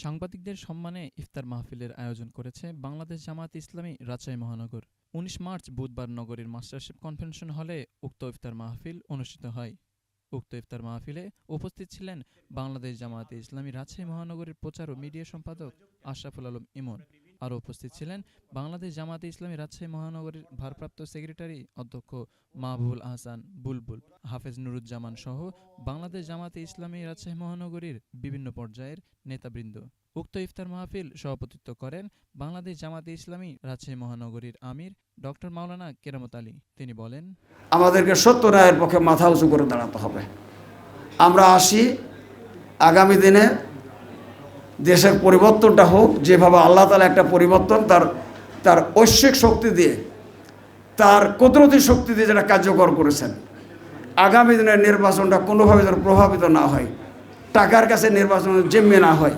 সাংবাদিকদের সম্মানে ইফতার মাহফিলের আয়োজন করেছে বাংলাদেশ জামায়াত ইসলামী রাজশাহী মহানগর। ১৯ মার্চ বুধবার নগরীর মাস্টারশেফ কনভেনশন হলে উক্ত ইফতার মাহফিল অনুষ্ঠিত হয়। উক্ত ইফতার মাহফিলে উপস্থিত ছিলেন বাংলাদেশ জামায়াতে ইসলামী রাজশাহী মহানগরীর প্রচার ও মিডিয়া সম্পাদক আশরাফুল আলম ইমন। আরও উপস্থিত ছিলেন বাংলাদেশ জামায়াতে ইসলামী রাজশাহী মহানগরীর ভারপ্রাপ্ত সেক্রেটারি অধ্যক্ষ মাহবুবুল আহসান বুলবুল, হাফেজ নুরুজ্জামান সহ বাংলাদেশ জামায়াতে ইসলামী রাজশাহী মহানগরীর বিভিন্ন পর্যায়ের নেতাবৃন্দ। উক্ত ইফতার মাহফিল সভাপতিত্ব করেন বাংলাদেশ জামায়াতে ইসলামী রাজশাহী মহানগরীর আমির ডক্টর মাওলানা কেরামত আলী। তিনি বলেন, আমাদেরকে সত্য রায়ের পক্ষে মাথা উঁচু করে দাঁড়াতে হবে। আমরা আসি আগামী দিনে দেশের পরিবর্তনটা হোক, যেভাবে আল্লাহ তাআলা একটা পরিবর্তন তার ঐশ্বিক শক্তি দিয়ে, তার কুদরতি শক্তি দিয়ে যেটা কার্যকর করেছেন, আগামী দিনের নির্বাচনটা কোনোভাবে যেন প্রভাবিত না হয়, টাকার কাছে নির্বাচন জিম্মি না হয়,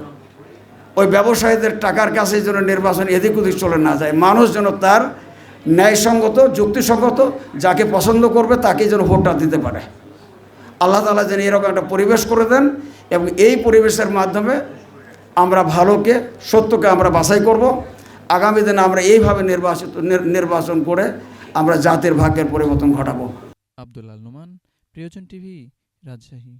ওই ব্যবসায়ীদের টাকার কাছে যেন নির্বাচন এদিক ওদিক চলে না যায়, মানুষ যেন তার ন্যায়সঙ্গত যুক্তিসঙ্গত যাকে পছন্দ করবে তাকে যেন ভোটটা দিতে পারে। আল্লাহ তাআলা যেন এরকম একটা পরিবেশ করে দেন এবং এই পরিবেশের মাধ্যমে আমরা ভালোকে সত্যকে আমরা বাছাই করব। আগামী দিনে আমরা এইভাবে নির্বাচন করে আমরা জাতির ভাগ্যের পরিবর্তন ঘটাবো। আব্দুল আল নোমান, প্রিয়জন টিভি, রাজশাহী।